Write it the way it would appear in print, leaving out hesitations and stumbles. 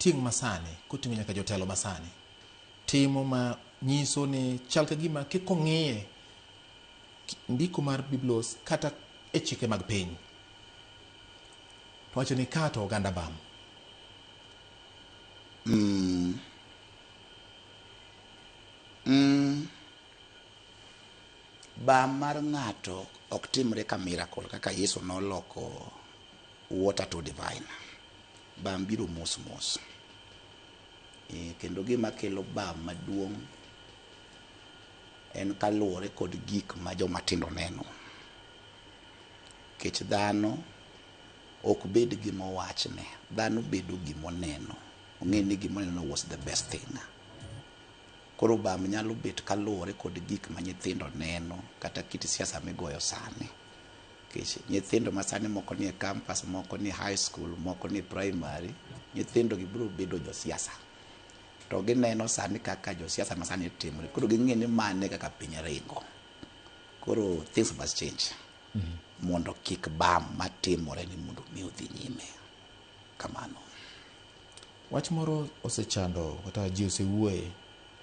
ting' masani koting'o nyaka jotelo masani timo ma nyiso ni chal ka gima kikong'iye ndiko mar biblos kata e chike mag piny to wacho ni kato oganda bam. Bam mar ng'ato ok timre ka miracle kaka Yesu noloko water to divine. Bam biro mos mos. Kendo gima kelo bam maduong' en kaluwore kod gik ma joma tindo neno. Kech dhano ok bed gima owachne, dhano bedo gima oneno. Ong'e ni gima oneno was the best thing. Koro bam nyalo bet kaluwore kod gik ma nyithindo neno kata kit siasa migoyo sani. Kech nyithindo ma sani moko ni e campus, moko ni high school, moko ni primary, nyithindo gibiro bedo josiasa. To gineno sani kaka josiasa ma sani timore. Koro ging'e ni mane kaka piny ringo. Koro things must change. Mondo kik bam matimore ni mondo mi odhi nyime. Kamano. Wach moro osechando kata ji osewuoye